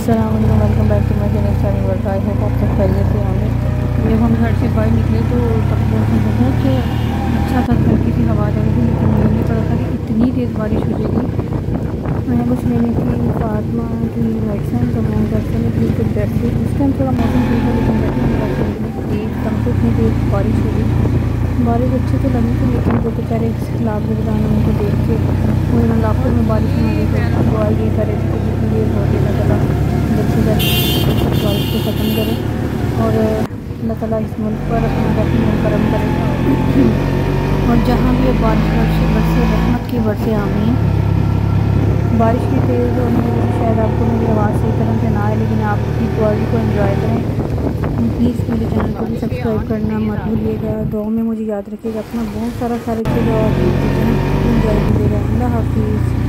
अस्सलामुअलैकुम, welcome back to my channel Study World. I hope आप सब खैरियत से होंगे। जब हम घर से बाहर निकले तो तब मौसम बहुत अच्छा था, हल्की सी हवा चल रही थी, लेकिन मुझे नहीं पता था कि इतनी तेज़ बारिश हो जाएगी। मैंने कुछ लेनी थी फातिमा की मेडिसिन, तो मैं घर से निकली तो घर से उस टाइम थोड़ा मौसम ठीक है, लेकिन घर से घर से निकली तेज़ तब तो इतनी तेज़ बारिश हो गई। बारिश अच्छी तो लगी थी, लेकिन जो बेचारे सैलाब गुजरान उनको देख के वो इलाकों में बारिश में आ गई, तो दुआ ये करे कि जितनी देर हो गई अल्लाह ताला जल्द से जल्द बारिश को ख़त्म करे और अल्लाह ताला इस मुल्क पर अपना रहम करम करे और जहाँ भी ये बारिश बरसे रहमत की बरसे आमीन। बारिश की तेज़ होने की वजह से शायद आपको मेरी आवाज़ सही तरह से ना आए, लेकिन आप अपनी क्वालिटी को एंजॉय करें। प्लीज़ मेरे चैनल को भी सब्सक्राइब करना मत भूलिएगा। दुआ में मुझे याद रखिएगा, अपना बहुत सारा ख्याल रखिएगा और एंजॉय कीजिएगा। अल्लाह हाफिज़।